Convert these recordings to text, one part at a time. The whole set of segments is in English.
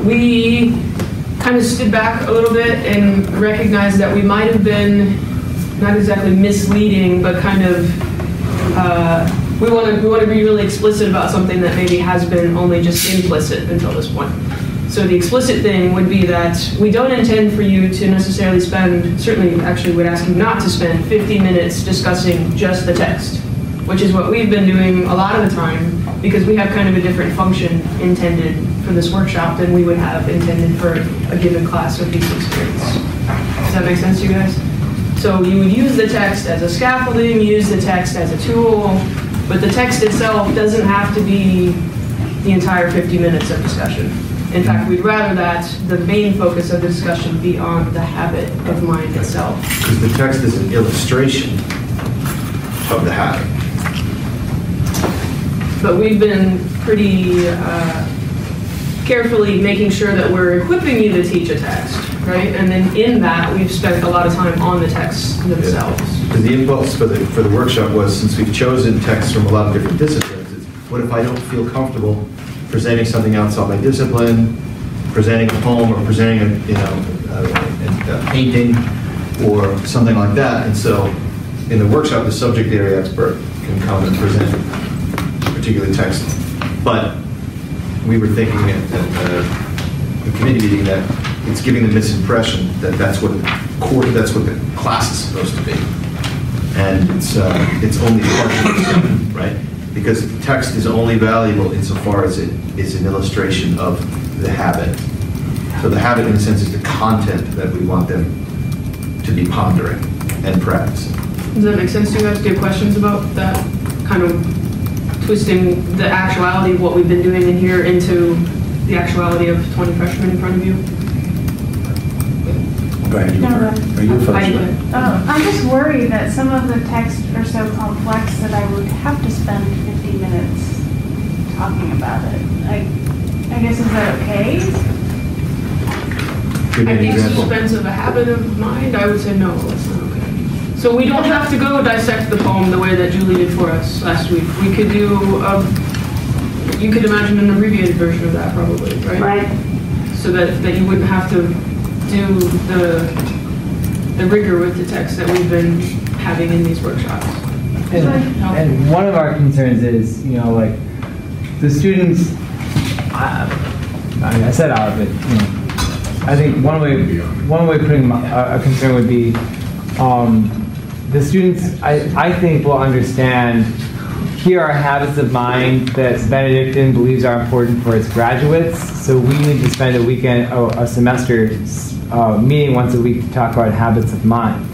We kind of stood back a little bit and recognized that we might have been not exactly misleading, but kind of we want to be really explicit about something that maybe has been only just implicit until this point. So the explicit thing would be that we don't intend for you to necessarily spend, certainly actually would ask you not to spend 50 minutes discussing just the text, which is what we've been doing a lot of the time, because we have kind of a different function intended for this workshop than we would have intended for a given class or piece of experience. Does that make sense to you guys? So you would use the text as a scaffolding, use the text as a tool, but the text itself doesn't have to be the entire 50 minutes of discussion. In fact, we'd rather that the main focus of the discussion be on the habit of mind itself. Because the text is an illustration of the habit. But we've been pretty carefully making sure that we're equipping you to teach a text, right? And then in that, we've spent a lot of time on the texts themselves. Because the impulse for the workshop was, since we've chosen texts from a lot of different disciplines, is what if I don't feel comfortable presenting something outside my discipline, presenting a poem, or presenting a painting, or something like that. And so, in the workshop, the subject area expert can come and present a particular text. But we were thinking at the committee meeting that it's giving the misimpression that that's what the class is supposed to be, and it's only partially done, right? Because text is only valuable insofar as it is an illustration of the habit. So the habit, in a sense, is the content that we want them to be pondering and practicing. Does that make sense to you guys? Do you have questions about that kind of twisting the actuality of what we've been doing in here into the actuality of 20 freshmen in front of you? Go ahead. Are you first? I'm just worried that some of the texts are so complex that I would have to spend 50 minutes talking about it. I guess, is that okay? Give me an example. At the expense of a habit of mind, I would say no, that's not okay. So we don't have to go dissect the poem the way that Julie did for us last week. We could do, you could imagine an abbreviated version of that probably, right? Right. So that you wouldn't have to do the rigor with the text that we've been having in these workshops. And one of our concerns is, like the students. I said out of it. I think one way putting a concern would be the students. I think will understand. Here are habits of mind that Benedictine believes are important for its graduates. So we need to spend a semester meeting once a week to talk about habits of mind.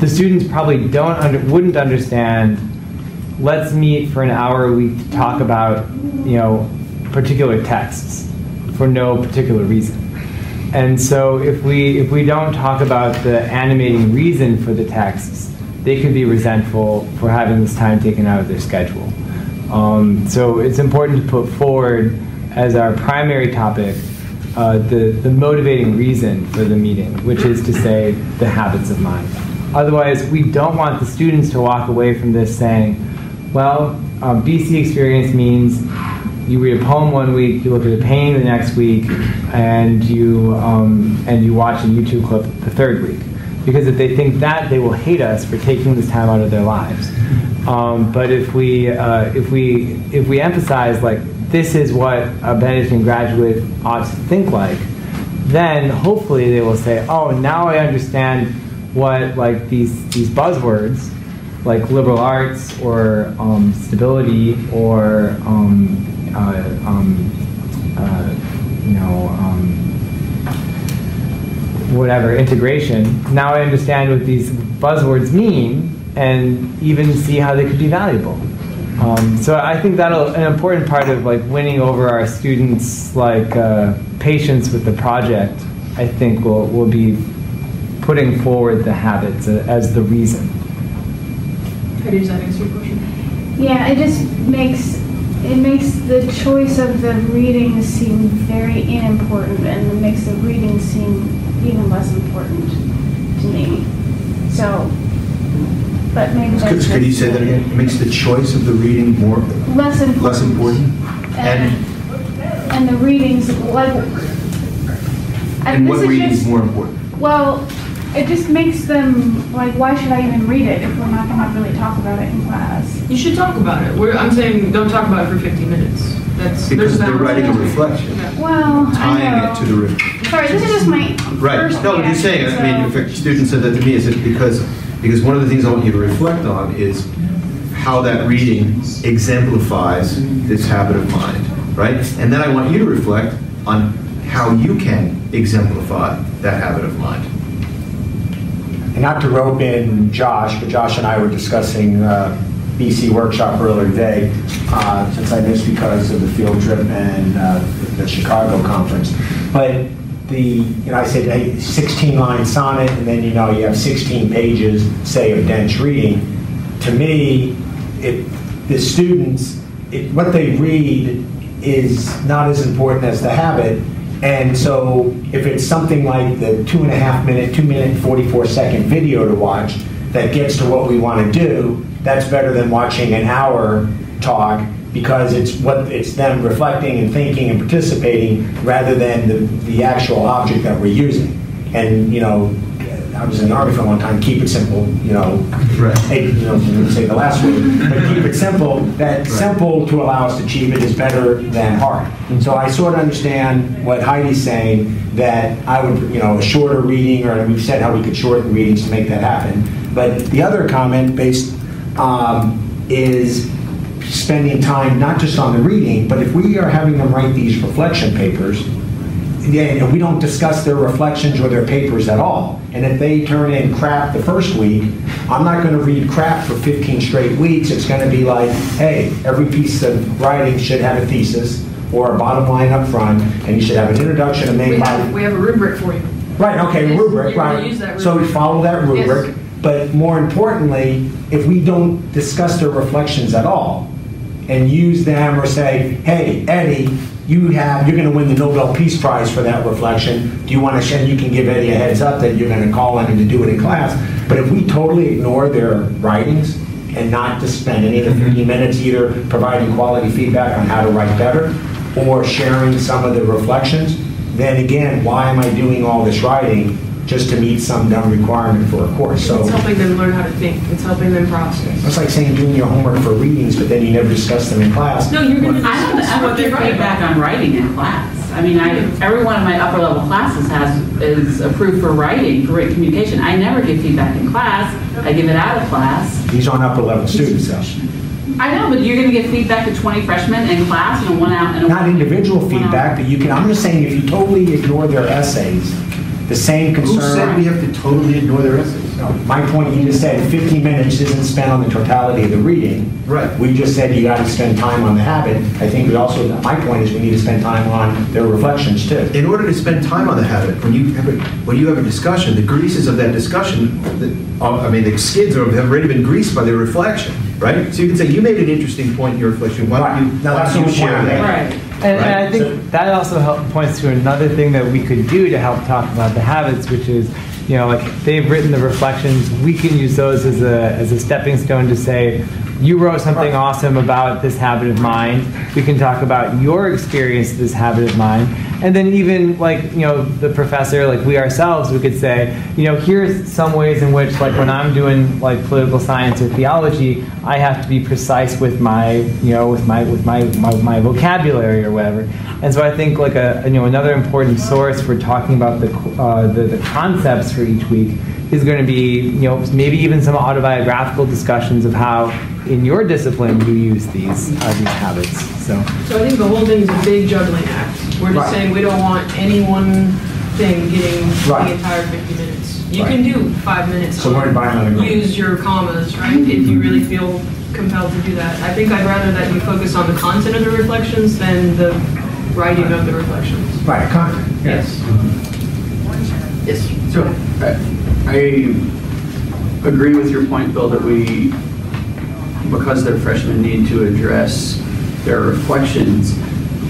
The students probably wouldn't understand. Let's meet for an hour a week to talk about particular texts for no particular reason. And so if we don't talk about the animating reason for the texts, they could be resentful for having this time taken out of their schedule. So it's important to put forward as our primary topic the motivating reason for the meeting, which is to say the habits of mind. Otherwise, we don't want the students to walk away from this saying, well, BC experience means you read a poem one week, you look at a painting the next week, and you watch a YouTube clip the third week. Because if they think that, they will hate us for taking this time out of their lives. But if we emphasize this is what a Benedictine graduate ought to think like, then hopefully they will say, oh, now I understand what these buzzwords like liberal arts or stability or whatever, integration. Now I understand what these buzzwords mean and even see how they could be valuable. So I think an important part of winning over our students' patience with the project, I think will be putting forward the habits as the reason. Does that answer your question? Yeah, it just makes the choice of the reading seem very unimportant, and it makes the reading seem even less important to me. So, but maybe that's Could you say that again? It makes the choice of the reading less important? And and the readings, like. And what this reading is just- more important? Well, it just makes them, like, why should I even read it if we're not gonna really talk about it in class? You should talk about it. I'm saying, don't talk about it for 50 minutes. Because they're there's writing a balance. reflection, Yeah. Well, I tying know. it to the reflection. Sorry, this is just my Right, first no, but you're saying, I mean, reaction, if a student said that to me, is it because one of the things I want you to reflect on is how that reading exemplifies this habit of mind, right? And then I want you to reflect on how you can exemplify that habit of mind. And not to rope in Josh, but Josh and I were discussing BC workshop earlier today, since I missed because of the field trip and the Chicago conference. But I said, hey, 16-line sonnet, and then you have 16 pages, say, of dense reading. To me, the students, what they read is not as important as the habit. And so if it's something like the 2.5-minute, 2-minute and 44-second video to watch that gets to what we want to do, that's better than watching an hour talk, because it's them reflecting and thinking and participating rather than the actual object that we're using. And I was in the Army for a long time. Keep it simple. Right. Hey, say the last word, but keep it simple. That Right. simple to allow us to achieve it is better than hard. So I sort of understand what Heidi's saying, that I would, a shorter reading, or we've said how we could shorten readings to make that happen. But the other comment is spending time not just on the reading, but if we are having them write these reflection papers, and we don't discuss their reflections or their papers at all. And if they turn in crap the first week, I'm not going to read crap for 15 straight weeks. It's going to be like, hey, every piece of writing should have a thesis or a bottom line up front, and you should have an introduction, a main body. We have a rubric for you. Right, okay, Yes, rubric, you're gonna right. use that So we rubric. follow that rubric. Yes. But more importantly, if we don't discuss their reflections at all and use them or say, hey, Eddie, you're going to win the Nobel Peace Prize for that reflection. Do you want to send? You can give Eddie a heads up that you're going to call on him to do it in class. But if we totally ignore their writings and not to spend any of the 15 minutes either providing quality feedback on how to write better or sharing some of the reflections, then again, why am I doing all this writing just to meet some dumb requirement for a course? So It's helping them learn how to think. It's helping them process. it's like saying doing your homework for readings, but then you never discuss them in class. No, you're going to I don't discuss ever what they give write feedback about. on writing in class. I mean, every one of my upper level classes is approved for writing, for written communication. I never give feedback in class. I give it out of class. These aren't upper level students, though. I know, but you're going to give feedback to 20 freshmen in class and a one out and a Not individual one out. feedback, but you can. I'm just saying, if you totally ignore their essays, the same Who said concern. we have to totally ignore their essays? No, my point, you just said 15 minutes isn't spent on the totality of the reading. Right. We just said you got to spend time on the habit. I think we also, my point is we need to spend time on their reflections too. In order to spend time on the habit, when you have a discussion, the greases of that discussion, the skids have already been greased by their reflection, right? So you can say, you made an interesting point in your reflection. Why don't you, Now, why that's don't you the point share I'm that? Right. And I Right. think that also points to another thing that we could do to help talk about the habits, which is, like they've written the reflections. We can use those as a stepping stone to say, you wrote something awesome about this habit of mind. We can talk about your experience of this habit of mind. And then even the professor, like we ourselves, we could say, here's some ways in which, like when I'm doing like political science or theology, I have to be precise with my, with my vocabulary or whatever. And so I think like another important source for talking about the concepts for each week is going to be, maybe even some autobiographical discussions of how in your discipline you use these habits. So So I think the whole thing is a big juggling act. We're just Right. saying we don't want any one thing getting Right. the entire 50 minutes. You Right. can do 5 minutes. So we're in violent agreement. Use your commas, right? If you really feel compelled to do that. I think I'd rather that you focus on the content of the reflections than the writing of the reflections. Right, content. Yes. Yes. So I agree with your point, Bill, that because they're freshmen, need to address their reflections.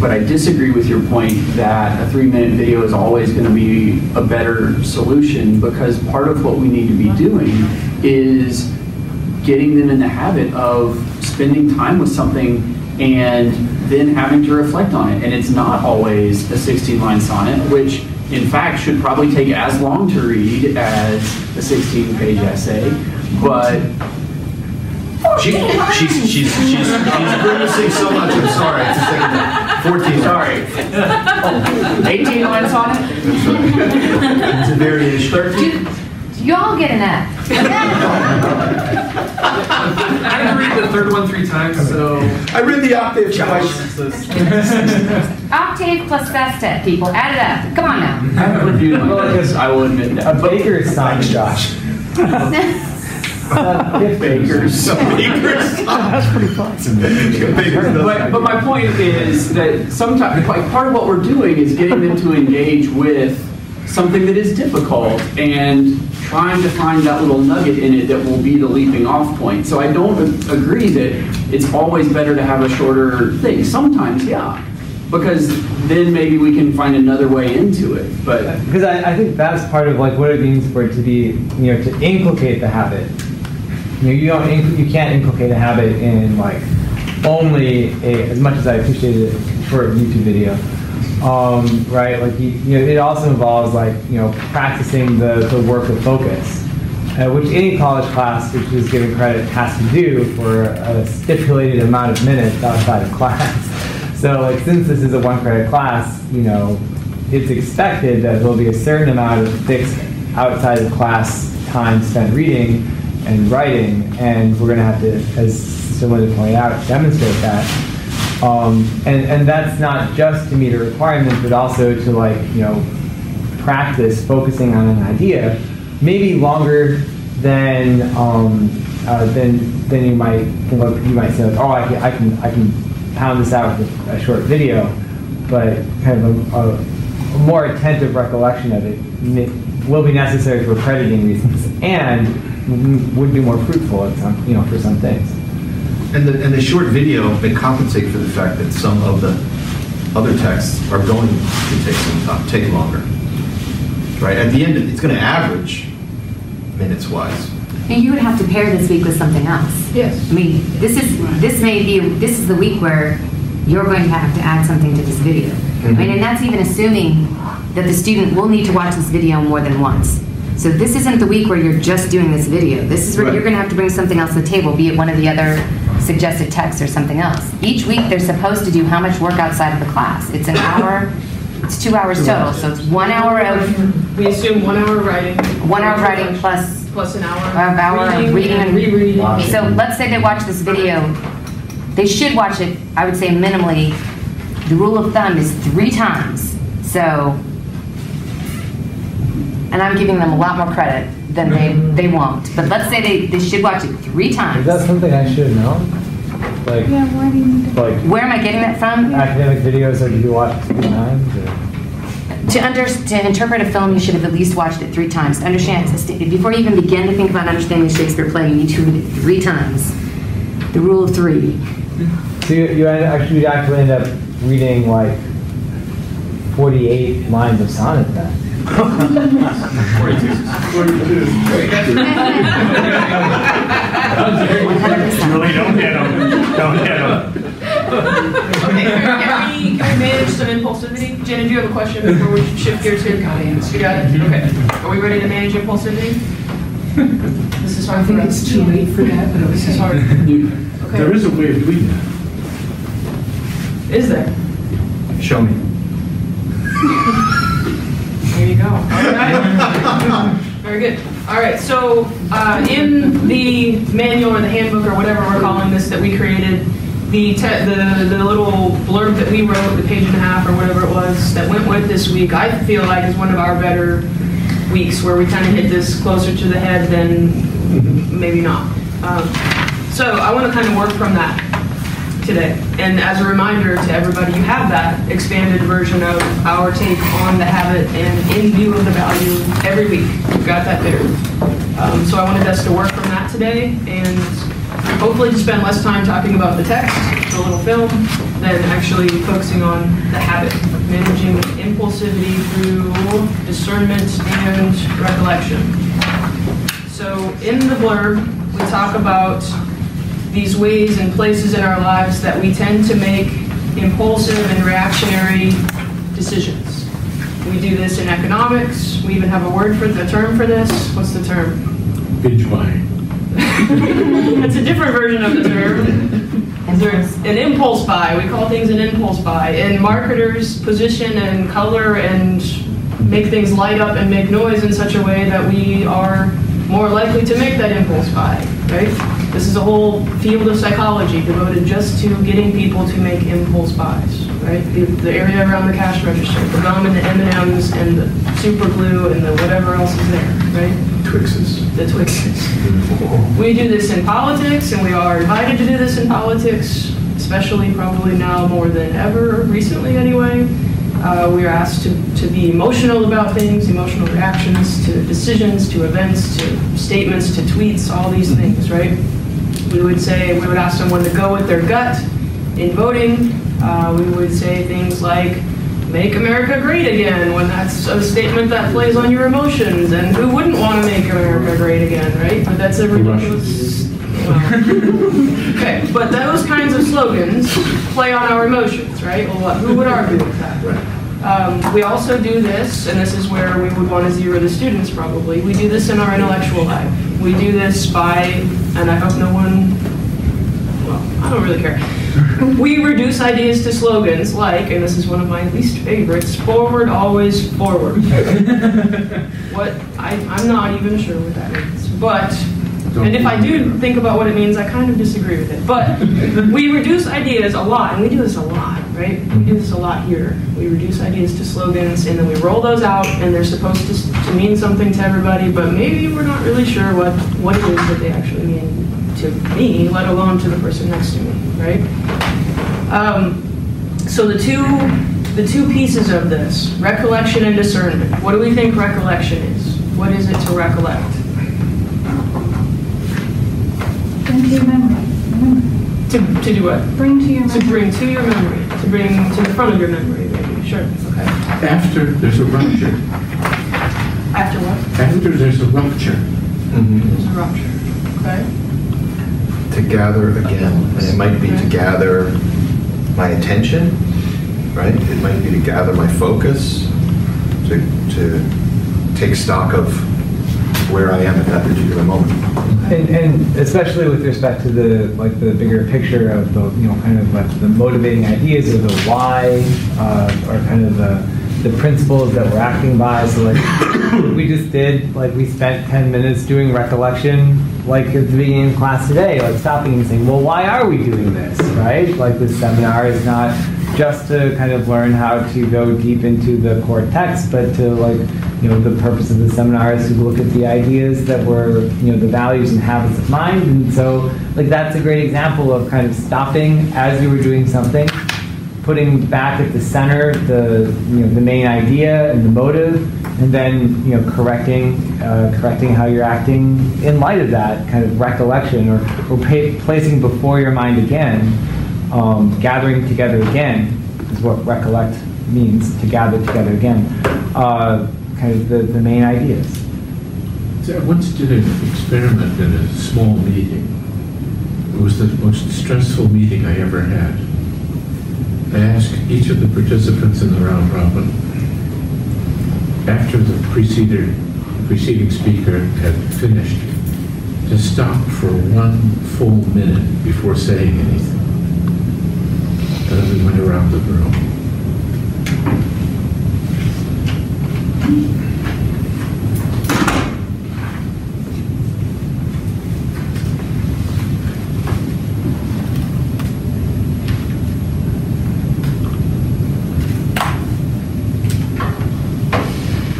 But I disagree with your point that a 3-minute video is always going to be a better solution, because part of what we need to be doing is getting them in the habit of spending time with something and then having to reflect on it. And it's not always a 16-line sonnet, which in fact should probably take as long to read as a 16-page essay, but She's grimacing so much, I'm sorry. It's a second time. 14. sorry, 18-line sonnet? It's a variation. 13? Y'all get an F. I didn't read the third one 3 times, so. I read the octave twice. Octave plus festet, people. Add it up. Come on now. I haven't reviewed my books, I will admit that. A baker's sonnet. Thanks, Josh. Bakers. That's pretty fun. But my point is that sometimes, like, part of what we're doing is getting them to engage with something that is difficult and trying to find that little nugget in it that will be the leaping off point. So I don't agree that it's always better to have a shorter thing. Sometimes, yeah, because then maybe we can find another way into it. But Because I think that's part of like what it means for it to be, to inculcate the habit. You can't inculcate a habit in like only as much as I appreciate it for a YouTube video, right? Like it also involves like practicing the work of focus, which any college class, which is given credit, has to do for a stipulated amount of minutes outside of class. So like since this is a 1-credit class, it's expected that there'll be a certain amount of fixed outside of class time spent reading and writing, and we're going to have to, as Melinda pointed out, demonstrate that. And that's not just to meet a requirement, but also to practice focusing on an idea, maybe longer than you might think. You might say, like, oh, I can pound this out with a short video, but kind of a more attentive recollection of it will be necessary for accrediting reasons, and would be more fruitful at some, for some things. And the short video may compensate for the fact that some of the other texts are going to take some time, take longer. Right? At the end, it's going to average minutes-wise. And you would have to pair this week with something else. Yes. I mean, this is the week where you're going to have to add something to this video. I mean, and that's even assuming that the student will need to watch this video more than once. So this isn't the week where you're just doing this video. This is where you're going to have to bring something else to the table, be it one of the other suggested texts or something else. Each week they're supposed to do how much work outside of the class. It's an hour, it's 2 hours total. So it's 1 hour of... We assume 1 hour writing. 1 hour writing plus an hour of reading and rereading. So let's say they watch this video. They should watch it, I would say minimally, the rule of thumb is 3 times. So, and I'm giving them a lot more credit than they won't. But let's say they should watch it 3 times. Is that something I should know? Like, Yeah, why do you need to? like Where am I getting that from? academic videos that you watch 3 times? Or? To interpret a film, you should have at least watched it 3 times. To understand, before you even begin to think about understanding a Shakespeare play, you need to read it 3 times. The rule of 3. So you actually end up reading like 48 lines of sonnet then. 42. 100%. Really, don't hit them. Don't hit them. Okay, can we manage some impulsivity? Jenna, do you have a question before we shift gears here? You got it? Okay. Are we ready to manage impulsivity? This is hard for us. It's too late for that, but This is hard. Okay. there is a way of doing that. Is there? Show me. There you go. All right. Very good. All right. So in the manual or the handbook or whatever we're calling this that we created, the little blurb that we wrote, the 1.5 pages or whatever it was that went with this week, I feel like is one of our better weeks where we kind of hit this closer to the head than maybe not. So I want to kind of work from that today. And as a reminder to everybody, you have that expanded version of our take on the habit and in view of the value every week. We've got that there. So I wanted us to work from that today and hopefully to spend less time talking about the text, the little film, than actually focusing on the habit, managing impulsivity through discernment and recollection. So in the blurb, we talk about these ways and places in our lives that we tend to make impulsive and reactionary decisions. We do this in economics. We even have a word for the term for this. What's the term? Binge buying. That's a different version of the term. There's an impulse buy. We call things an impulse buy. And marketers position and color and make things light up and make noise in such a way that we are more likely to make that impulse buy, right? This is a whole field of psychology devoted just to getting people to make impulse buys, right? The area around the cash register, the gum and the M&Ms and the super glue and the whatever else is there, right? Twixes. The Twixes. We do this in politics, and we are invited to do this in politics, especially probably now more than ever, recently anyway. We are asked to be emotional about things, emotional reactions to decisions, to events, to statements, to tweets, all these things, right? We would ask someone to go with their gut in voting. We would say things like, make America great again, when that's a statement that plays on your emotions, and who wouldn't want to make America great again, right? But that's a ridiculous... Okay, but those kinds of slogans play on our emotions, right? Well, who would argue with that? We also do this, and this is where we would want to zero the students probably, we do this in our intellectual life. We do this by, and I hope no one, well, I don't really care. We reduce ideas to slogans like, and this is one of my least favorites, forward, always forward. I'm not even sure what that means. But, and if I do think about what it means, I kind of disagree with it. But we reduce ideas a lot, and we do this a lot, right? We do this a lot here. We reduce ideas to slogans, and then we roll those out, and they're supposed to mean something to everybody, but maybe we're not really sure what it is that they actually mean to me, let alone to the person next to me, right? So the two pieces of this, recollection and discernment. What do we think recollection is? What is it to recollect? Bring to your memory. To do what? Bring to your memory. To bring to your memory. To bring to the front of your memory, maybe. Sure. Okay. After there's a rupture. After what? After there's a rupture. There's a rupture. Okay. To gather again, and it might be to gather my attention, right? It might be to gather my focus, to take stock of where I am at that particular moment. And especially with respect to the bigger picture of the kind of like the motivating ideas or the why, or kind of the principles that we're acting by. So like we just did, we spent 10 minutes doing recollection, like at the beginning of class today, like stopping and saying, well, why are we doing this, right? Like this seminar is not just to kind of learn how to go deep into the core text, but to the purpose of the seminar is to look at the ideas that were, the values and habits of mind. And so that's a great example of kind of stopping as you were doing something, putting back at the center the main idea and the motive, and then correcting how you're acting in light of that kind of recollection, or placing before your mind again, gathering together again is what recollect means, to gather together again, kind of the main ideas. So I once did an experiment in a small meeting. It was the most stressful meeting I ever had. I asked each of the participants in the round robin, after the preceding speaker had finished, to stop for 1 full minute before saying anything. And then we went around the room.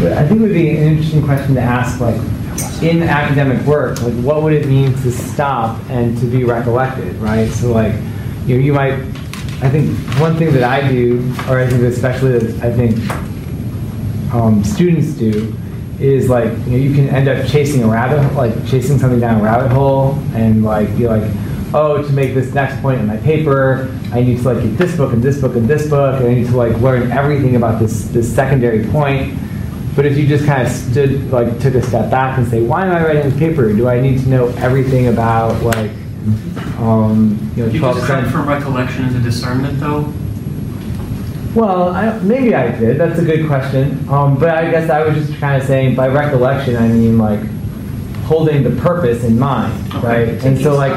I think it would be an interesting question to ask, in academic work, what would it mean to stop and to be recollected, right? So you might, I think one thing that I do, or I think especially that I think students do, is you can end up chasing chasing something down a rabbit hole, and be like, oh, to make this next point in my paper, I need to get this book and this book and this book, and I need to learn everything about this secondary point. But if you just kind of took a step back and say, why am I writing this paper? Do I need to know everything about you 12 just cut from recollection into discernment, though? Well, maybe I did. That's a good question. But I guess I was just kind of saying, by recollection, I mean like holding the purpose in mind, right? And so like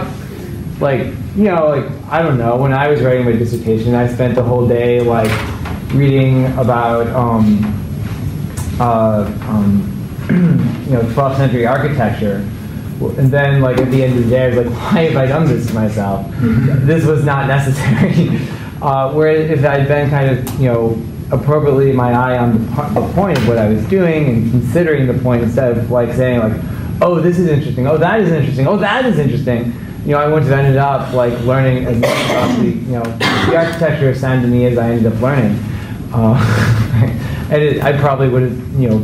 you know, like I don't know. When I was writing my dissertation, I spent the whole day like reading about you know, 12th century architecture. And then, like, at the end of the day, I was like, why have I done this to myself? This was not necessary. Whereas if I'd been kind of, you know, appropriately my eye on the point of what I was doing and considering the point instead of, like, saying, like, oh, this is interesting, oh, that is interesting, oh, that is interesting, you know, I wouldn't have ended up, like, learning as much about the, you know, the architecture of Saint-Denis as I ended up learning. And I probably would have, you know,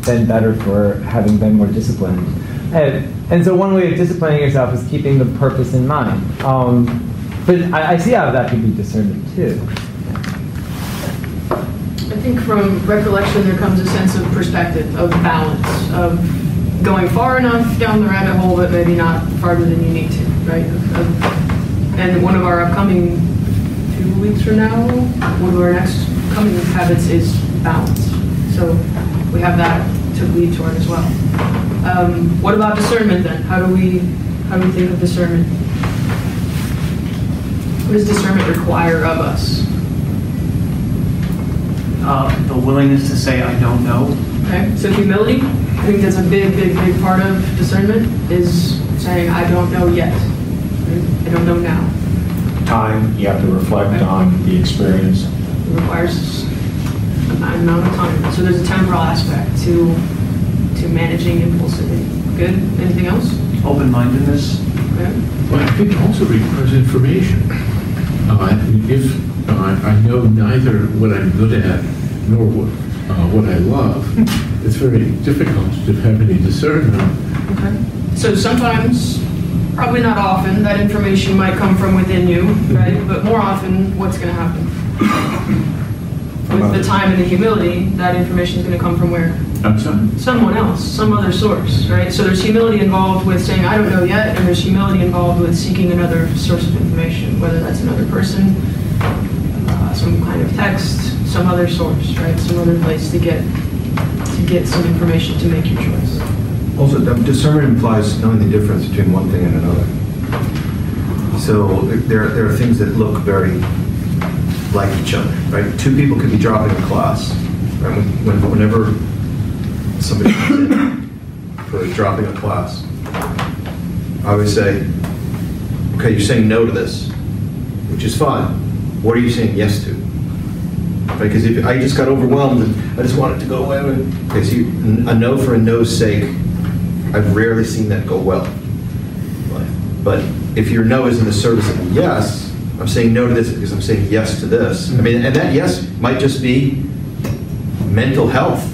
been better for having been more disciplined. And so one way of disciplining yourself is keeping the purpose in mind. But I see how that could be discernment too. I think from recollection there comes a sense of perspective, of balance, of going far enough down the rabbit hole, but maybe not farther than you need to, right? And one of our upcoming 2 weeks from now, one of our next coming habits is balance. So we have that to lead toward as well. What about discernment then? How do we think of discernment? What does discernment require of us? The willingness to say, I don't know. Okay, so humility, I think that's a big part of discernment, is saying, I don't know yet. Right? I don't know now. Time, you have to reflect on the experience. It requires an amount of time. So there's a temporal aspect to managing impulsivity. Good? Anything else? Open-mindedness. Okay. Well, I think it also requires information. If I know neither what I'm good at nor what I love, it's very difficult to have any discernment. Okay. So sometimes, probably not often, that information might come from within you, right? But more often, what's going to happen? With the time and the humility, that information is going to come from where? Outside. Someone else, some other source, right? So there's humility involved with saying, I don't know yet, and there's humility involved with seeking another source of information, whether that's another person, some kind of text, some other source, right? Some other place to get some information to make your choice. Also, discernment implies knowing the difference between one thing and another. So there are things that look very like each other, right? Two people could be dropping a class, right? Whenever somebody comes in for dropping a class, I always say, okay, you're saying no to this, which is fine. What are you saying yes to? Because if I just got overwhelmed and I just wanted to go away. Okay, so a no for a no's sake, I've rarely seen that go well. But if your no is in the service of a yes, I'm saying no to this because I'm saying yes to this. I mean, and that yes might just be mental health,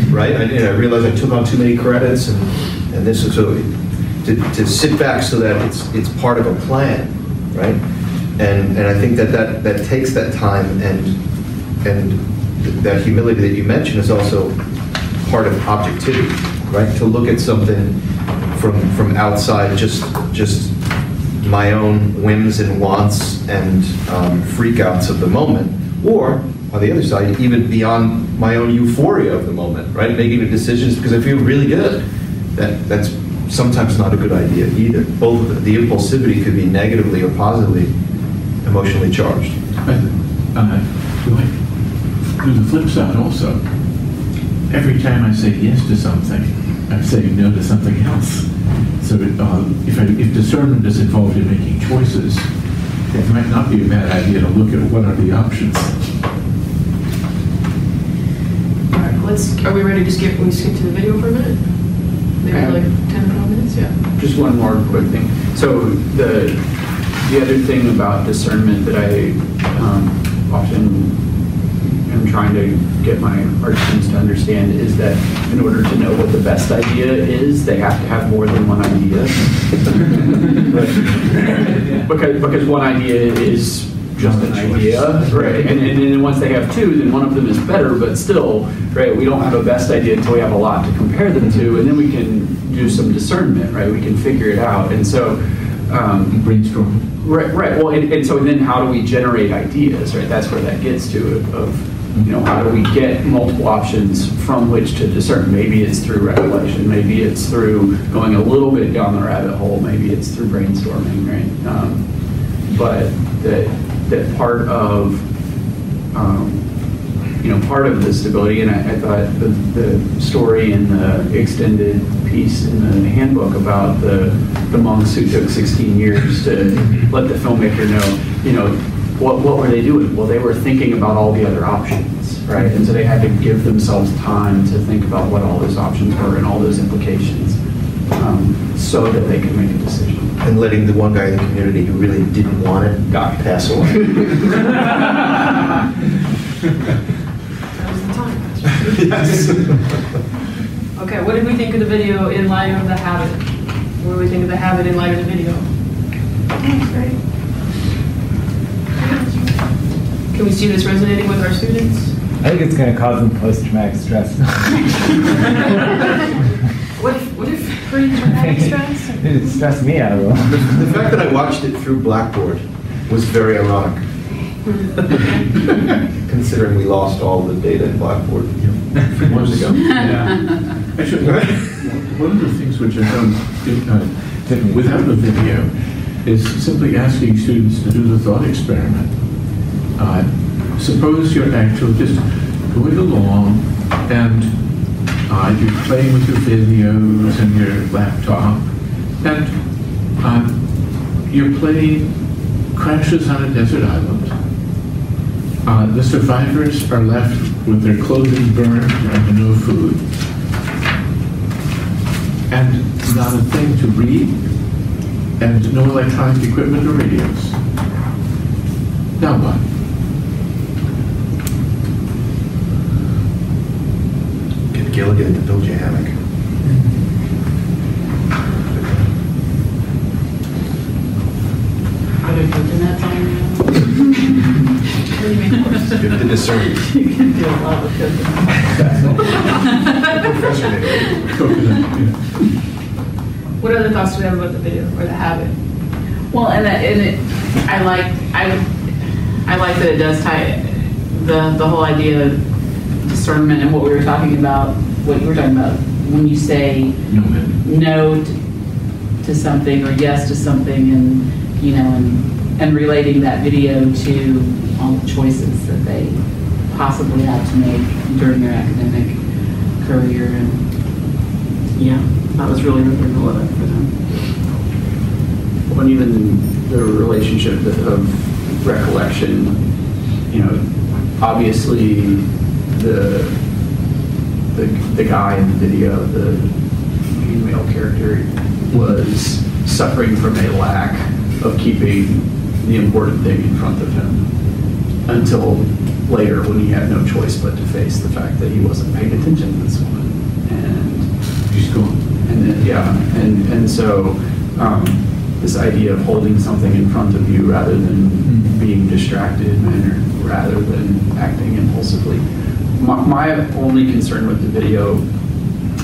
right? I realized I took on too many credits, and this is so to sit back so that it's part of a plan, right? And I think that takes that time, and that humility that you mentioned is also part of objectivity, right? To look at something from outside, just my own whims and wants and freakouts of the moment, or on the other side, even beyond my own euphoria of the moment, right? Making decisions because I feel really good. That's sometimes not a good idea either. Both of the impulsivity could be negatively or positively emotionally charged. To the flip side also, every time I say yes to something, I'm saying no to something else. So if discernment is involved in making choices, it might not be a bad idea to look at what are the options. All right, are we ready to skip to the video for a minute? Maybe like 10 or 12 minutes, yeah. Just one more quick thing. So the other thing about discernment that I often am trying to get my art students to understand is that in order to know what the best idea is, they have to have more than one idea. because one idea is just an idea, right? And then once they have two, then one of them is better, but still, right, we don't have a best idea until we have a lot to compare them to, and then we can do some discernment, right? We can figure it out. And so Brainstorming. Right. Well, and so then how do we generate ideas, right? That's where that gets to, of, how do we get multiple options from which to discern? Maybe it's through recollection, maybe it's through going a little bit down the rabbit hole, maybe it's through brainstorming, right? But that part of, part of the stability, and I thought the story in the extended piece in the handbook about the monks who took 16 years to let the filmmaker know, what were they doing? Well, they were thinking about all the other options, right? And so they had to give themselves time to think about what all those options were and all those implications, so that they could make a decision. And letting the one guy in the community who really didn't want it pass away. Yes. Okay, what did we think of the video in light of the habit? What do we think of the habit in light of the video? That's great. Can we see this resonating with our students? I think it's going to cause them post-traumatic stress. What if Pre-traumatic stress? It stressed me out a little. The fact that I watched it through Blackboard was very ironic. Considering we lost all the data in Blackboard a few months ago. Yeah. Actually, one of the things which I've done without the video is simply asking students to do the thought experiment. Suppose you're actually just going along and you're playing with your videos and your laptop, and your plane crashes on a desert island. The survivors are left with their clothing burned and no food, and not a thing to read, and no electronic equipment or radios. Now what? Get Gilligan to build you a hammock. Are they cooking that song? You have to discern. You can do a lot of cooking. Professor did. What other thoughts do we have about the video or the habit? Well, I like that it does tie the whole idea of discernment and what we were talking about, what you were talking about when you say no to something or yes to something, and relating that video to all the choices that they possibly have to make during their academic career. And that was really relevant for them. When even the relationship of recollection, obviously the guy in the video, the female character, was suffering from a lack of keeping the important thing in front of him until later, when he had no choice but to face the fact that he wasn't paying attention to this woman. And She's gone. And then, and so this idea of holding something in front of you rather than being distracted or rather than acting impulsively. My only concern with the video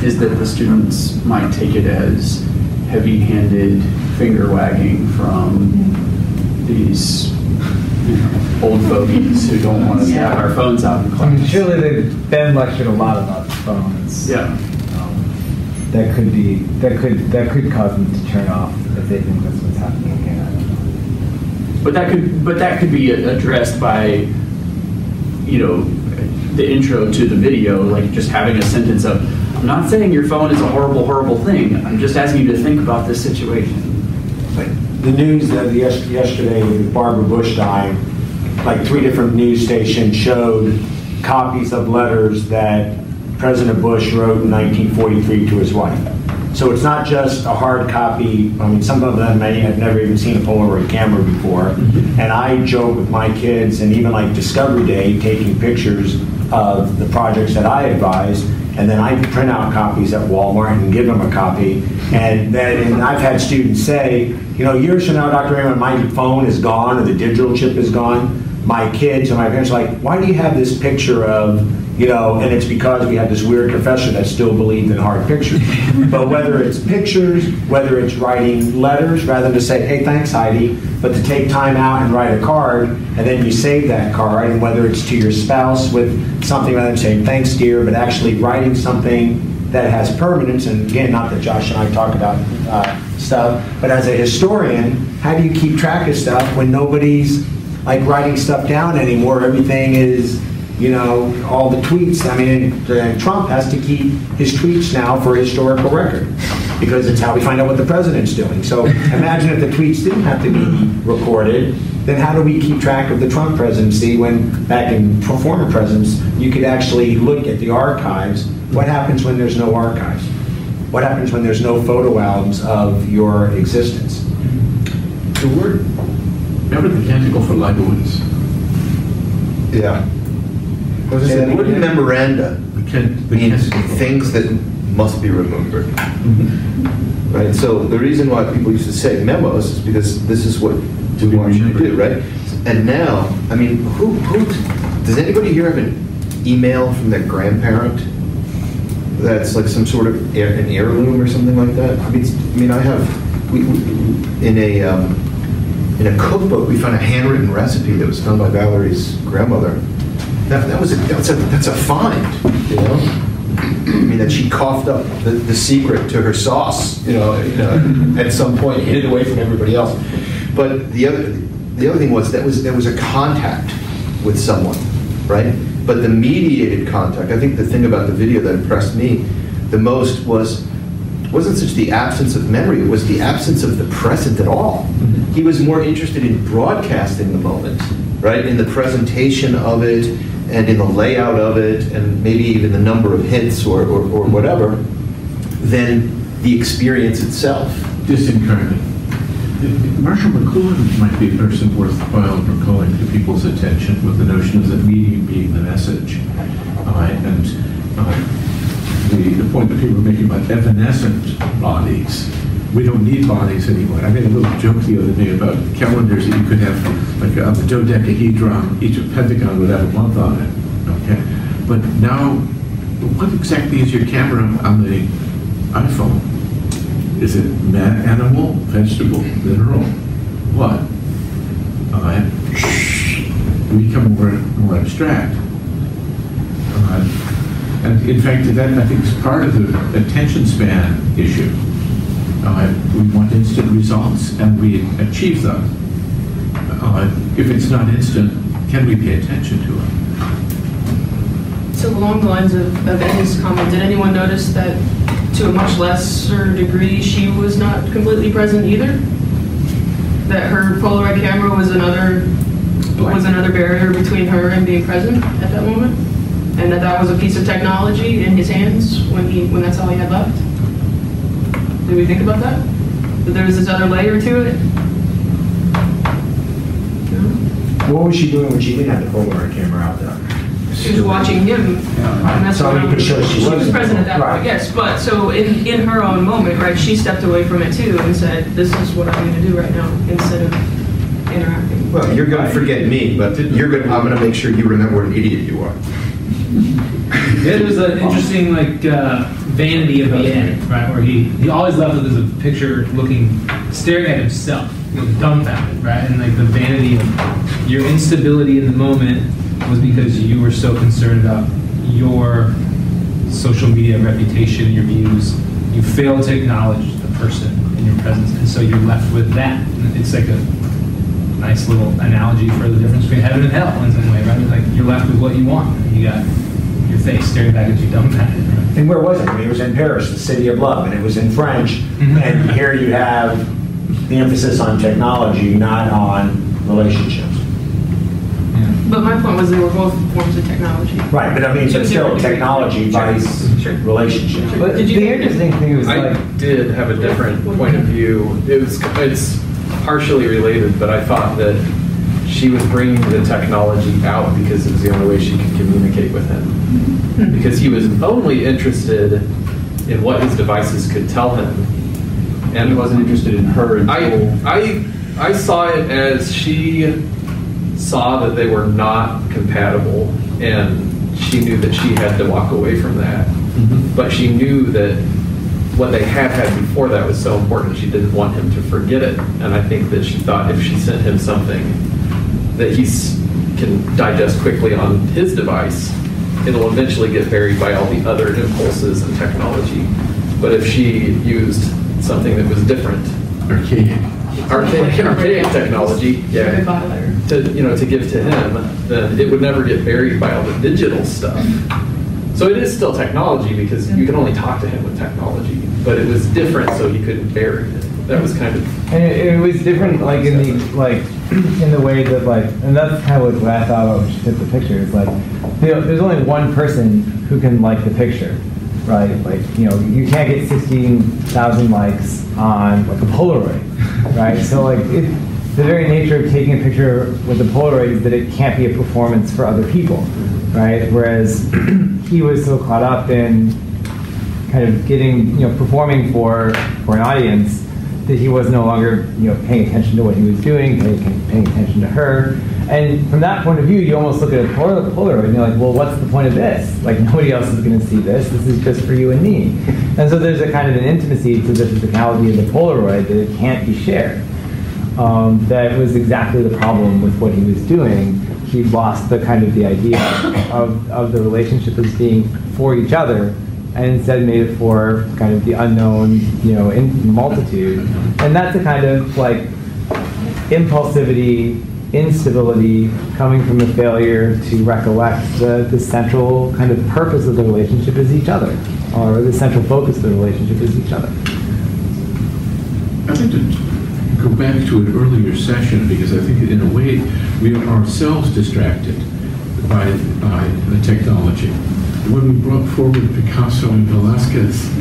is that the students might take it as heavy-handed finger wagging from these old fogies who don't want us to have our phones out in class. Surely they've been lectured a lot about phones. Yeah. That could cause them to turn off if they think that's what's happening again. I don't know. But that could be addressed by, the intro to the video, like just having a sentence of, I'm not saying your phone is a horrible, horrible thing. I'm just asking you to think about this situation. The news yesterday with Barbara Bush dying, like 3 different news stations showed copies of letters that President Bush wrote in 1943 to his wife. So it's not just a hard copy. I mean, some of them may have never even seen a Polaroid camera before. And I joke with my kids, and even like Discovery Day, taking pictures of the projects that I advise, and then I print out copies at Walmart and give them a copy. And I've had students say, years from now, Dr. Raymond, my phone is gone or the digital chip is gone. My kids and my parents are like, why do you have this picture of, And it's because we have this weird profession that still believed in hard pictures. But whether it's pictures, whether it's writing letters, rather than to say, hey, thanks, Heidi, but to take time out and write a card, and then you save that card, and whether it's to your spouse with something rather than saying, thanks, dear, but actually writing something that has permanence, and again, not that Josh and I talk about stuff, but as a historian, how do you keep track of stuff when nobody's like writing stuff down anymore? Everything is, all the tweets. I mean, Trump has to keep his tweets now for historical record because it's how we find out what the president's doing. So imagine if the tweets didn't have to be recorded, then how do we keep track of the Trump presidency when back in former presidents, you could actually look at the archives. What happens when there's no archives? What happens when there's no photo albums of your existence? The word, remember the Canticle for Leibowitz? Yeah. The word memoranda means things that must be remembered. Right? So the reason why people used to say memos is because this is what we want you to do, right? And now, I mean, who does anybody here have an email from their grandparent that's like some sort of an heirloom or something like that? I mean, I have in a cookbook we found a handwritten recipe that was done by Valerie's grandmother. That's a find, I mean, that she coughed up the secret to her sauce, at some point, hid it away from everybody else. But the other thing was there was a contact with someone, right? But the mediated contact, I think the thing about the video that impressed me the most wasn't such the absence of memory, it was the absence of the present at all. He was more interested in broadcasting the moment, right? In the presentation of it, and in the layout of it, and maybe even the number of hits or whatever, than the experience itself. Disincarnate. Marshall McLuhan might be a person worthwhile recalling to people's attention with the notion of the medium being the message. And the point that people were making about evanescent bodies. We don't need bodies anymore. I made a little joke the other day about calendars that you could have, like on the dodecahedron, each pentagon would have a month on it. Okay, but now, what exactly is your camera on the iPhone? Is it animal, vegetable, mineral? What? We become more abstract. And in fact, that I think is part of the attention span issue. We want instant results, and we achieve them. If it's not instant, can we pay attention to it? So along the lines of Annie's comment, did anyone notice that to a much lesser degree she was not completely present either? That her Polaroid camera was another barrier between her and being present at that moment? And that was a piece of technology in his hands when that's all he had left? Did we think about that? That there was this other layer to it? No? What was she doing when she didn't have the Polaroid camera out there? She was watching him. And that's So you could show she was wasn't present at that right. point, yes. But so in her own moment, right, she stepped away from it too and said, this is what I'm going to do right now, instead of interacting. Well, you're going to forget me, but I'm going to make sure you remember what an idiot you are. Yeah, there's an interesting vanity of the end, right? Where he always left with a picture staring at himself, dumbfounded, right? And like the vanity of your instability in the moment was because you were so concerned about your social media reputation, your views. You failed to acknowledge the person in your presence, and so you're left with that. It's like a nice little analogy for the difference between heaven and hell in some way, right? Like you're left with what you want. You got your face staring back at you dumbfounded, right? And where was it? I mean, it was in Paris, the city of love, and it was in French. And here you have the emphasis on technology, not on relationships. But my point was they were both forms of technology. Right, but I mean, To it's still different technology by relationship. But Did you the hear it? interesting thing was I did have a different point of view. It's partially related, but I thought that she was bringing the technology out because it was the only way she could communicate with him. Because he was only interested in what his devices could tell him, and He wasn't interested in her. I saw it as she saw that they were not compatible, and she knew that she had to walk away from that. But she knew that what they had before that was so important, she didn't want him to forget it. And I think that she thought if she sent him something that he can digest quickly on his device, it'll eventually get buried by all the other impulses and technology. But if she used something that was different, archaic technology, to give to him, then it would never get buried by all the digital stuff. So it is still technology because you can only talk to him with technology, but it was different, so he couldn't bury it. That was kind of. And it was different, like in the way that and that's kind of what I thought when she took the picture. It's like, there's only one person who can like the picture, right? Like, you can't get 16,000 likes on like a Polaroid, right? So like, the very nature of taking a picture with a Polaroid is that it can't be a performance for other people, right? Whereas he was so caught up in kind of getting, performing for an audience that he was no longer, paying attention to what he was doing, paying attention to her. And from that point of view, you almost look at a Polaroid and you're like, well, what's the point of this? Like, nobody else is going to see this. This is just for you and me. And so there's a kind of an intimacy to the physicality of the Polaroid that it can't be shared. That was exactly the problem with what he was doing. He lost the kind of the idea of the relationship as being for each other, and instead made it for kind of the unknown, in multitude. And that's a kind of like impulsivity, instability coming from the failure to recollect the central kind of purpose of the relationship is each other, or the central focus of the relationship is each other. I'd like to go back to an earlier session because I think in a way we are ourselves distracted by the technology. When we brought forward Picasso and Velázquez,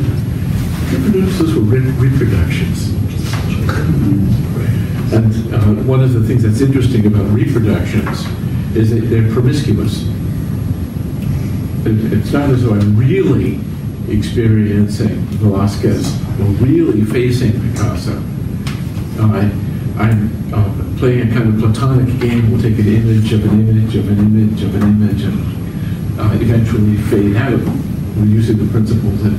those were reproductions. And one of the things that's interesting about reproductions is that they're promiscuous. It's not as though I'm really experiencing Velázquez or really facing Picasso. I'm playing a kind of platonic game. We'll take an image of an image of an image of an image and eventually fade out. We're using the principle that,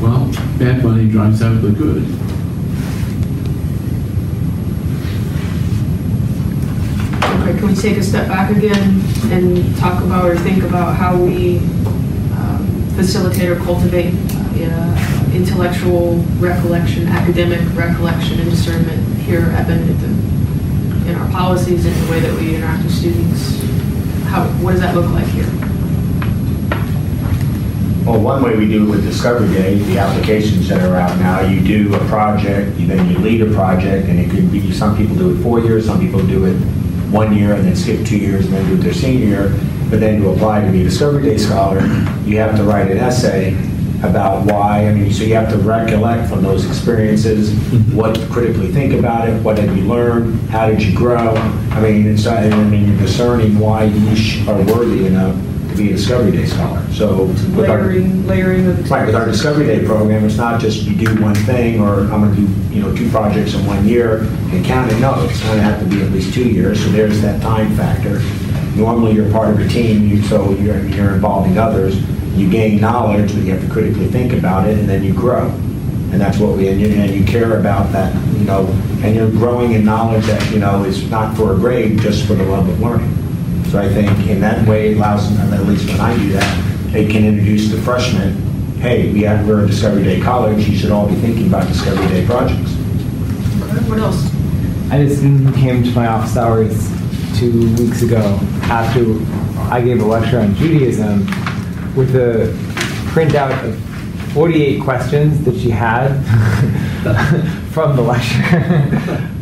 well, bad money drives out the good. Okay, can we take a step back again and talk about or think about how we facilitate or cultivate intellectual recollection, academic recollection and discernment here at Benedictine in our policies and the way that we interact with students? What does that look like here? Well, one way we do it with Discovery Day, the applications that are out now, you do a project, then you lead a project, and it could be, some people do it 4 years, some people do it 1 year and then skip 2 years and then do it their senior year. But then to apply to be a Discovery Day scholar, you have to write an essay about why. So you have to recollect from those experiences, what critically think about it, what have you learned, how did you grow? You're discerning why you are worthy enough to be a Discovery Day scholar. So layering of experience. Right, with our Discovery Day program, it's not just you do one thing or I'm going to do 2 projects in 1 year and count it. No, it's going to have to be at least 2 years. So there's that time factor. Normally you're part of a team, so you're involving others. You gain knowledge, but you have to critically think about it, and then you grow. And that's what and you care about that, and you're growing in knowledge that, is not for a grade, just for the love of learning. So I think in that way it allows, at least when I do that, it can introduce the freshmen, hey, we're a Discovery Day college, you should all be thinking about Discovery Day projects. Okay, what else? I had a student who came to my office hours 2 weeks ago after I gave a lecture on Judaism with a printout of 48 questions that she had from the lecture,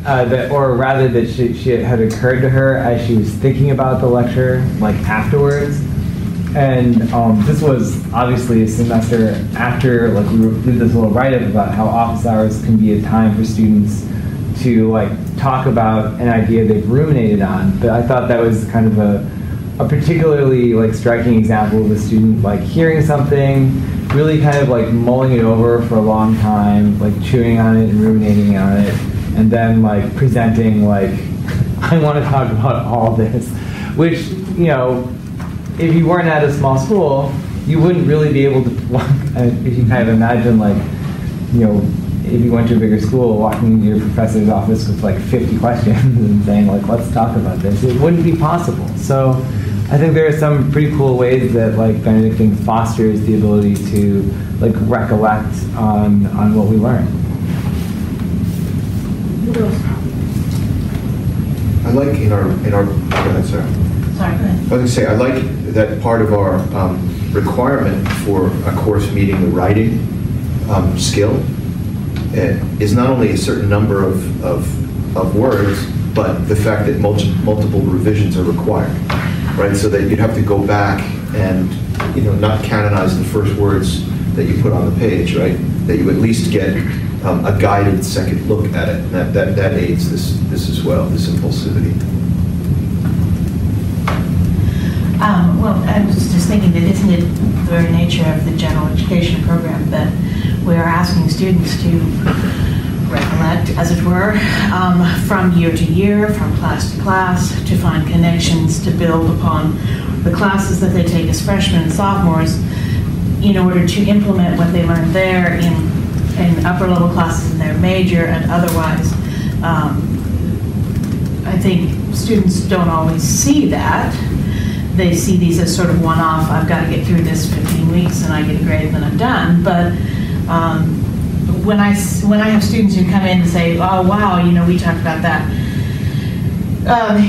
that she had occurred to her as she was thinking about the lecture, like afterwards. And this was obviously a semester after, like, we did this little write-up about how office hours can be a time for students to talk about an idea they've ruminated on. But I thought that was kind of a particularly striking example of a student hearing something, really kind of mulling it over for a long time, chewing on it and ruminating on it, and then presenting I want to talk about all this, which if you weren't at a small school, you wouldn't really be able to walk, if you kind of imagine like, you know, if you went to a bigger school, walking into your professor's office with like 50 questions and saying like, let's talk about this, it wouldn't be possible. So I think there are some pretty cool ways that like Benedictine fosters the ability to like recollect on what we learned. I like in our, go ahead, Sarah. Sorry, go ahead. I was going to say, I like that part of our requirement for a course meeting the writing skill is not only a certain number of words, but the fact that multiple revisions are required, right? So that you'd have to go back and, you know, not canonize the first words that you put on the page, right? That you at least get a guided second look at it. That aids this as well, this impulsivity. Well, I was just thinking that isn't it the very nature of the general education program that we are asking students to recollect, as it were, from year to year, from class to class, to find connections, to build upon the classes that they take as freshmen and sophomores in order to implement what they learned there in upper level classes in their major and otherwise. I think students don't always see that. They see these as sort of one-off, I've got to get through this 15 weeks and I get a grade and I'm done. But when I have students who come in and say, oh wow, you know, we talked about that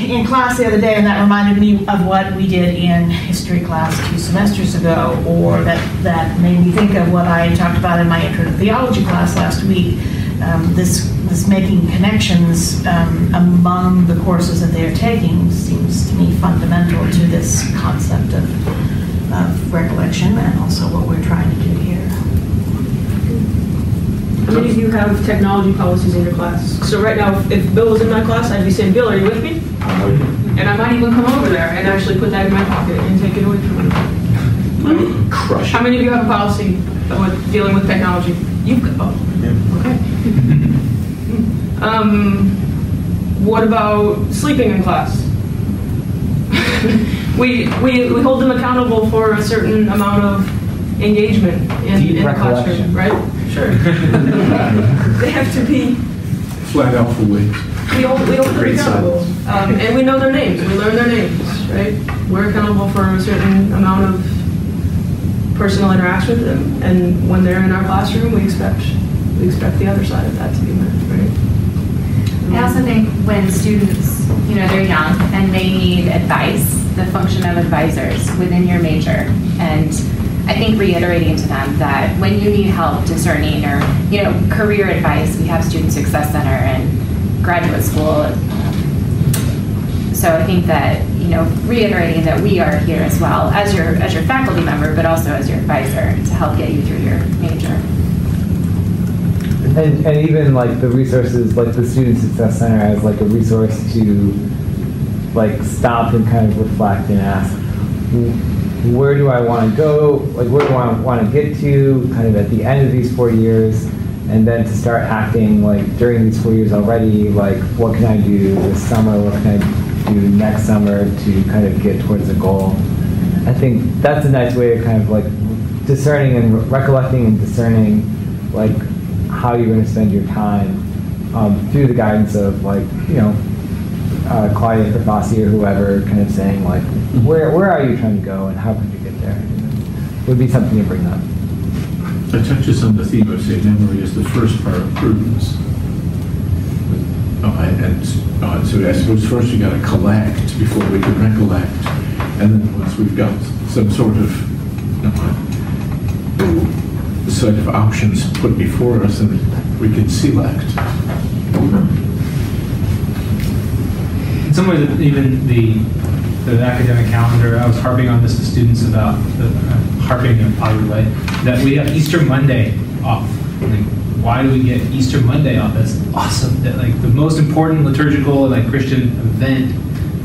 in class the other day and that reminded me of what we did in history class 2 semesters ago, or that made me think of what I talked about in my intro to theology class last week. This making connections among the courses that they're taking seems to me fundamental to this concept of recollection and also what we're trying to do here. How many of you have technology policies in your class? So right now, if Bill was in my class, I'd be saying, Bill, are you with me? And I might even come over there and actually put that in my pocket and take it away from him. Crush. How many of you have a policy with dealing with technology? You've got, okay. What about sleeping in class? we hold them accountable for a certain amount of engagement in the classroom, right? Sure. They have to be flat alpha weight. We hold them accountable, and we know their names. We learn their names, right? We're accountable for a certain amount of personal interaction with them, and when they're in our classroom, we expect the other side of that to be met, right? I also think when students, you know, they're young and they need advice, the function of advisors within your major, and I think reiterating to them that when you need help discerning or, you know, career advice, we have Student Success Center and graduate school. So I think that, you know, reiterating that we are here as well as your faculty member, but also as your advisor to help get you through your major. And even like the resources, like the Student Success Center as like a resource to like stop and kind of reflect and ask, where do I want to go? Like where do I want to get to kind of at the end of these 4 years? And then to start acting like during these 4 years already, like what can I do this summer? What can I do next summer to kind of get towards the goal? I think that's a nice way of kind of like discerning and recollecting and discerning like how you're going to spend your time through the guidance of like, you know, Claudia Profasi or whoever kind of saying like, where are you trying to go and how can you get there? Would be something to bring up. It touches on the theme of, say, memory is the first part of prudence. So I suppose first we got to collect before we can recollect. And then once we've got some sort of set of options put before us, and we can select. In some ways, even the academic calendar, I was harping on this to students about, harping in a positive way, that we have Easter Monday off. Like, why do we get Easter Monday off? That's awesome. That like the most important liturgical like Christian event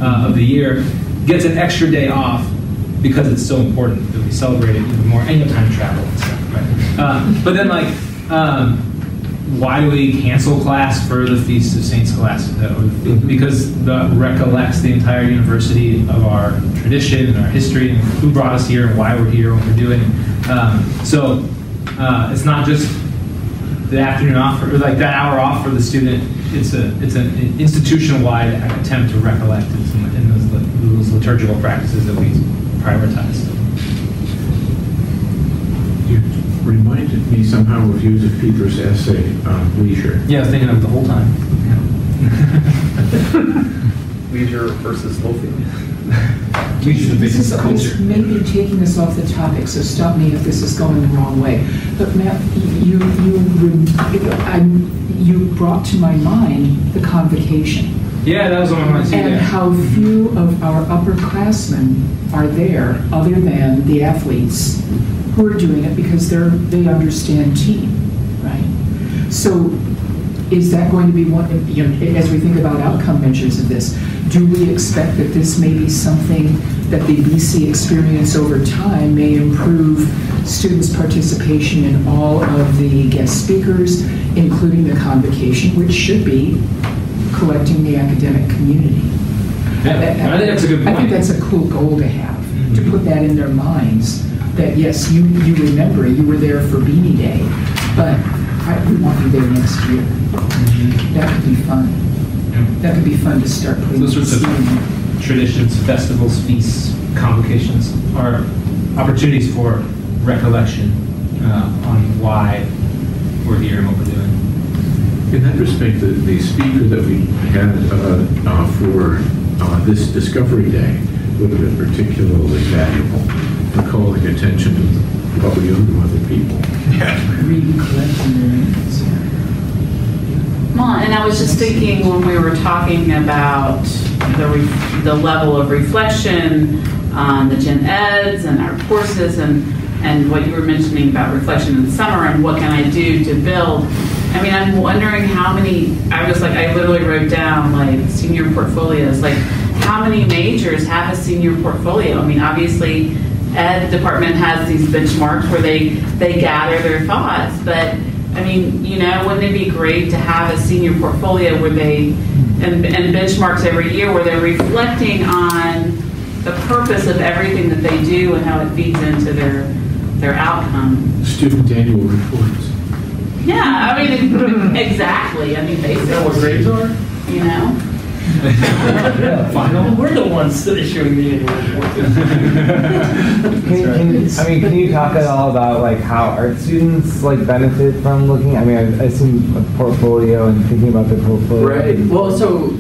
of the year gets an extra day off because it's so important that we celebrate it even more. And you have time to travel and stuff, right? But then like, why do we cancel class for the Feast of St. Scholastica? Because that recollects the entire university of our tradition and our history and who brought us here and why we're here, what we're doing. So it's not just the afternoon off, or like that hour off for the student. It's an institutional-wide attempt to recollect in those liturgical practices that we prioritize. You reminded me somehow of Joseph Pieper's essay on leisure. Yeah, I was thinking of it the whole time. Leisure versus loafing. This is maybe taking us off the topic, so stop me if this is going the wrong way. But Matt, you brought to my mind the convocation. Yeah, that was one of my two. And how few of our upperclassmen are there, other than the athletes, who are doing it because they understand team, right? So is that going to be one, as we think about outcome measures of this, do we expect that this may be something that the BC experience over time may improve students' participation in all of the guest speakers, including the convocation, which should be collecting the academic community? Yeah, I think that's a good point. I think that's a cool goal to have, to put that in their minds, that yes, you remember, you were there for Beanie Day, but we want you there next year. That could be fun. That could be fun to start putting. Those sorts of traditions, festivals, feasts, convocations are opportunities for recollection on why we're here and what we're doing. In that respect, the speaker that we had for this Discovery Day would have been particularly valuable in calling attention to what we owe to other people. Well, and I was just thinking when we were talking about the level of reflection on the gen eds and our courses and what you were mentioning about reflection in the summer and what can I do to build. I mean, I'm wondering how many, I literally wrote down like senior portfolios, like how many majors have a senior portfolio? I mean, obviously ed department has these benchmarks where they gather their thoughts, but I mean, wouldn't it be great to have a senior portfolio where and benchmarks every year where they're reflecting on the purpose of everything that they do and how it feeds into their outcome. Student annual reports. Yeah, I mean, exactly. I mean, basically. Is that what grades are? Final. We're the ones that are issuing the annual report. Can you talk at all about like how art students like benefit from looking? I mean, I assume a portfolio and thinking about the portfolio. Right. Well, so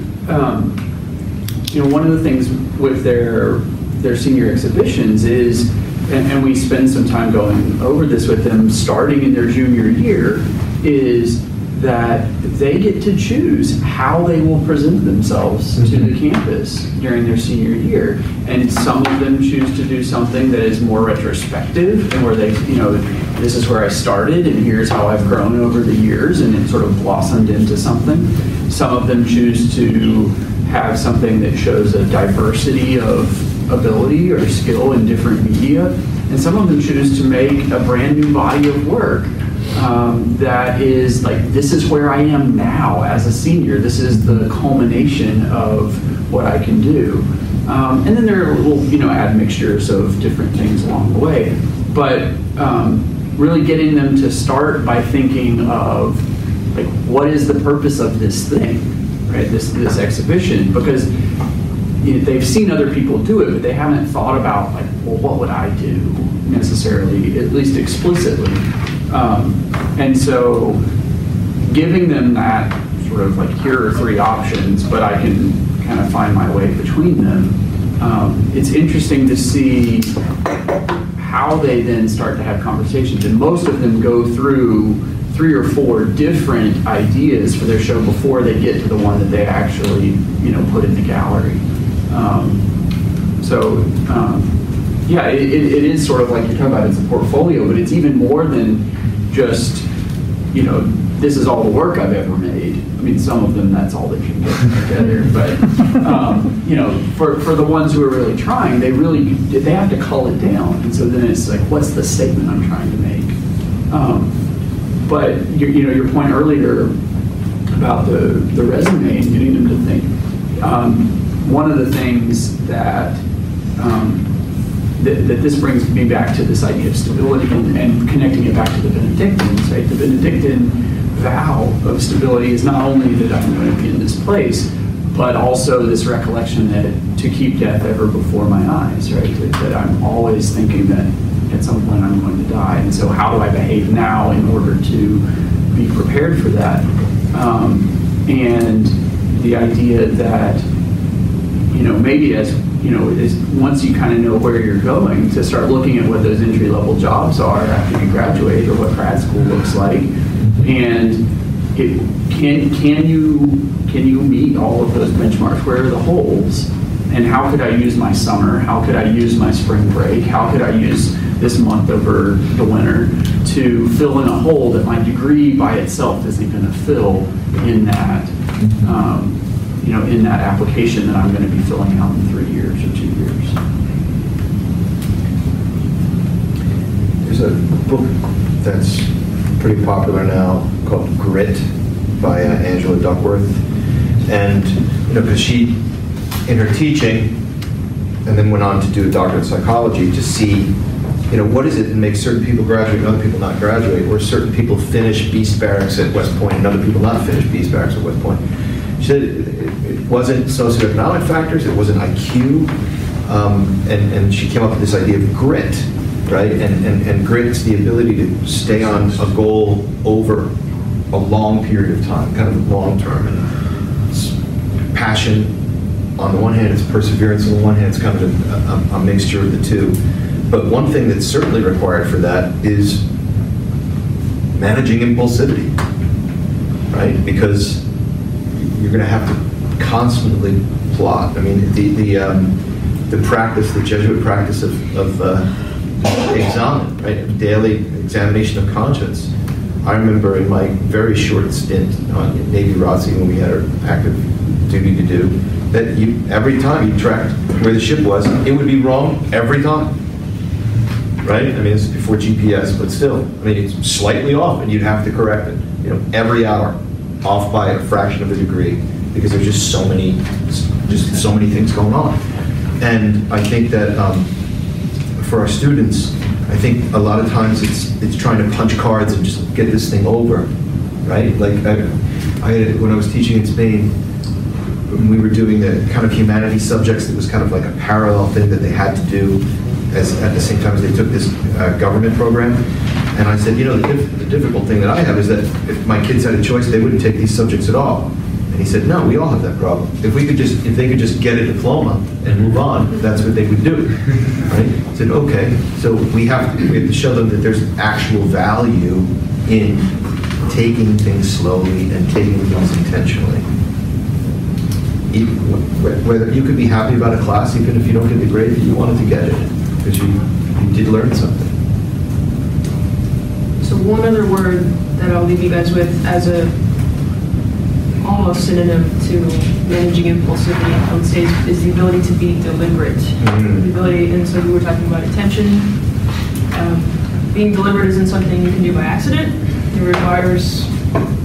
one of the things with their senior exhibitions is, and we spend some time going over this with them starting in their junior year, is that they get to choose how they will present themselves to the campus during their senior year. And some of them choose to do something that is more retrospective and where they, this is where I started and here's how I've grown over the years, and it sort of blossomed into something. Some of them choose to have something that shows a diversity of ability or skill in different media. And some of them choose to make a brand new body of work that is like, this is where I am now as a senior. This is the culmination of what I can do. And then there are little, admixtures of different things along the way. But really getting them to start by thinking of, like, what is the purpose of this thing, right? This exhibition, because they've seen other people do it, but they haven't thought about, like, well, what would I do necessarily, at least explicitly. And so giving them that sort of like, here are three options, but I can kind of find my way between them. It's interesting to see how they then start to have conversations. And most of them go through 3 or 4 different ideas for their show before they get to the one that they actually, put in the gallery. Yeah, it is sort of like you're talking about, it's a portfolio, but it's even more than just, this is all the work I've ever made. I mean, some of them, that's all they can get together. But, for the ones who are really trying, they have to cull it down. And so then it's like, what's the statement I'm trying to make? But your point earlier about the resume and getting them to think. One of the things that this brings me back to this idea of stability and connecting it back to the Benedictines, right? The Benedictine vow of stability is not only that I'm going to be in this place, but also this recollection that to keep death ever before my eyes, right? That I'm always thinking that at some point I'm going to die. And so how do I behave now in order to be prepared for that? And the idea that, maybe as once you kind of know where you're going, to start looking at what those entry-level jobs are after you graduate, or what grad school looks like, and can you meet all of those benchmarks? Where are the holes? And how could I use my summer? How could I use my spring break? How could I use this month over the winter to fill in a hole that my degree by itself isn't going to fill in that, in that application that I'm going to be filling out in 3 years or 2 years? There's a book that's pretty popular now called Grit by Angela Duckworth. And, because she, in her teaching, and then went on to do a doctorate in psychology to see, what is it that makes certain people graduate and other people not graduate, or certain people finish Beast Barracks at West Point and other people not finish Beast Barracks at West Point. She said it wasn't socioeconomic factors, it wasn't IQ, and she came up with this idea of grit, right? And grit's the ability to stay on a goal over a long period of time, kind of long term. And it's passion, on the one hand, it's perseverance, on the one hand, it's kind of a mixture of the two. But one thing that's certainly required for that is managing impulsivity, right? Because you're going to have to constantly plot. I mean, the practice, the Jesuit practice of examen, right? Daily examination of conscience. I remember in my very short stint on Navy ROTC, when we had our active duty to do, that every time you tracked where the ship was, it would be wrong every time. Right? I mean, it's before GPS, but still. I mean, it's slightly off, and you'd have to correct it. Every hour, off by a fraction of a degree, because there's just so many things going on. And I think that for our students, I think a lot of times it's trying to punch cards and just get this thing over, right? Like when I was teaching in Spain, when we were doing the kind of humanities subjects, it was kind of like a parallel thing that they had to do at the same time as they took this government program. And I said, the difficult thing that I have is that if my kids had a choice, they wouldn't take these subjects at all. And he said, no, we all have that problem. If they could just get a diploma and move on, that's what they would do. Right? I said, okay, so we have to show them that there's actual value in taking things slowly and taking things intentionally. Whether you could be happy about a class even if you don't get the grade that you wanted to get it, because you did learn something. So one other word that I'll leave you guys with as a almost synonym to managing impulsivity, I would say, is the ability to be deliberate. The ability, and so we were talking about attention. Being deliberate isn't something you can do by accident. It requires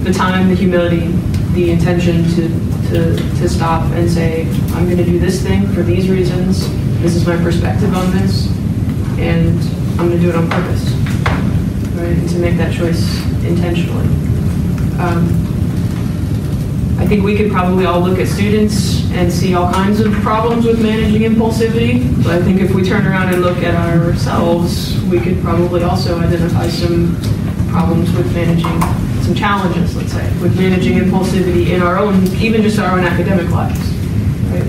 the time, the humility, the intention to stop and say, I'm going to do this thing for these reasons. This is my perspective on this, and I'm going to do it on purpose, right? And to make that choice intentionally. I think we could probably all look at students and see all kinds of problems with managing impulsivity, but I think if we turn around and look at ourselves, we could probably also identify some problems with managing, some challenges, let's say, with managing impulsivity in our own, even just our own academic lives, right?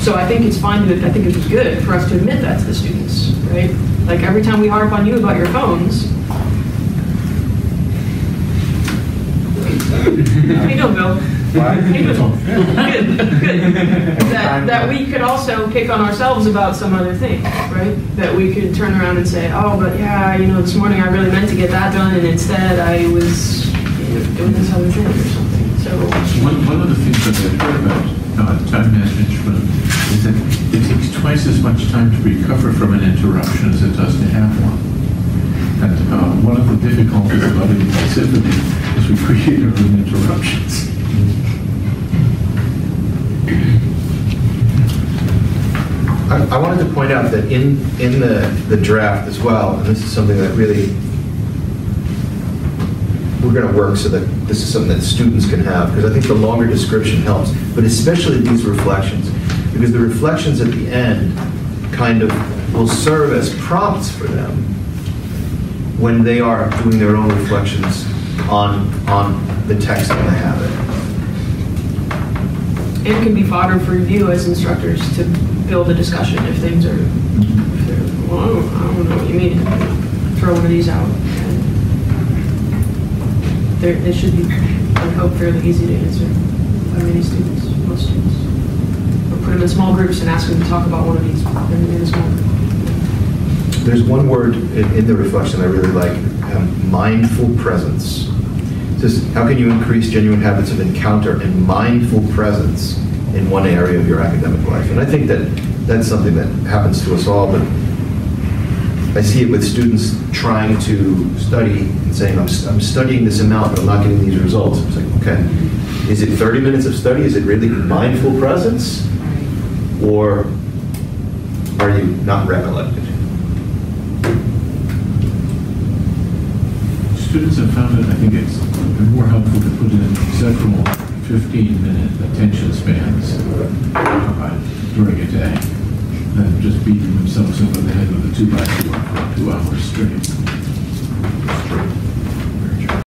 So I think it's fine, I think it'd be good for us to admit that to the students, right? Like every time we harp on you about your phones, how you doing, Bill? How you doing? Good. That we could also pick on ourselves about some other thing, right? That we could turn around and say, oh, but yeah, this morning I really meant to get that done, and instead I was doing this other thing or something. So one of the things that I've heard about time management is that it takes twice as much time to recover from an interruption as it does to have one. And one of the difficulties about inclusivity is we create our own interruptions. I wanted to point out that in the draft as well, and this is something that really we're going to work so that this is something that students can have, because I think the longer description helps, but especially these reflections, because the reflections at the end kind of will serve as prompts for them when they are doing their own reflections on the text that they have it. And can be fodder for review as instructors to build a discussion if things are, well, I don't know what you mean. Throw one of these out. They should be, I hope, fairly easy to answer by many students, most students. Or put them in small groups and ask them to talk about one of these in a small group. There's one word in the reflection I really like, mindful presence. It says, how can you increase genuine habits of encounter and mindful presence in one area of your academic life? And I think that that's something that happens to us all, but I see it with students trying to study and saying, I'm studying this amount, but I'm not getting these results. It's like, okay, is it 30 minutes of study? Is it really mindful presence? Or are you not recollected? Students have found it, I think it's more helpful to put in several 15-minute attention spans during a day than just beating themselves over the head with a 2x4 for 2 hours straight.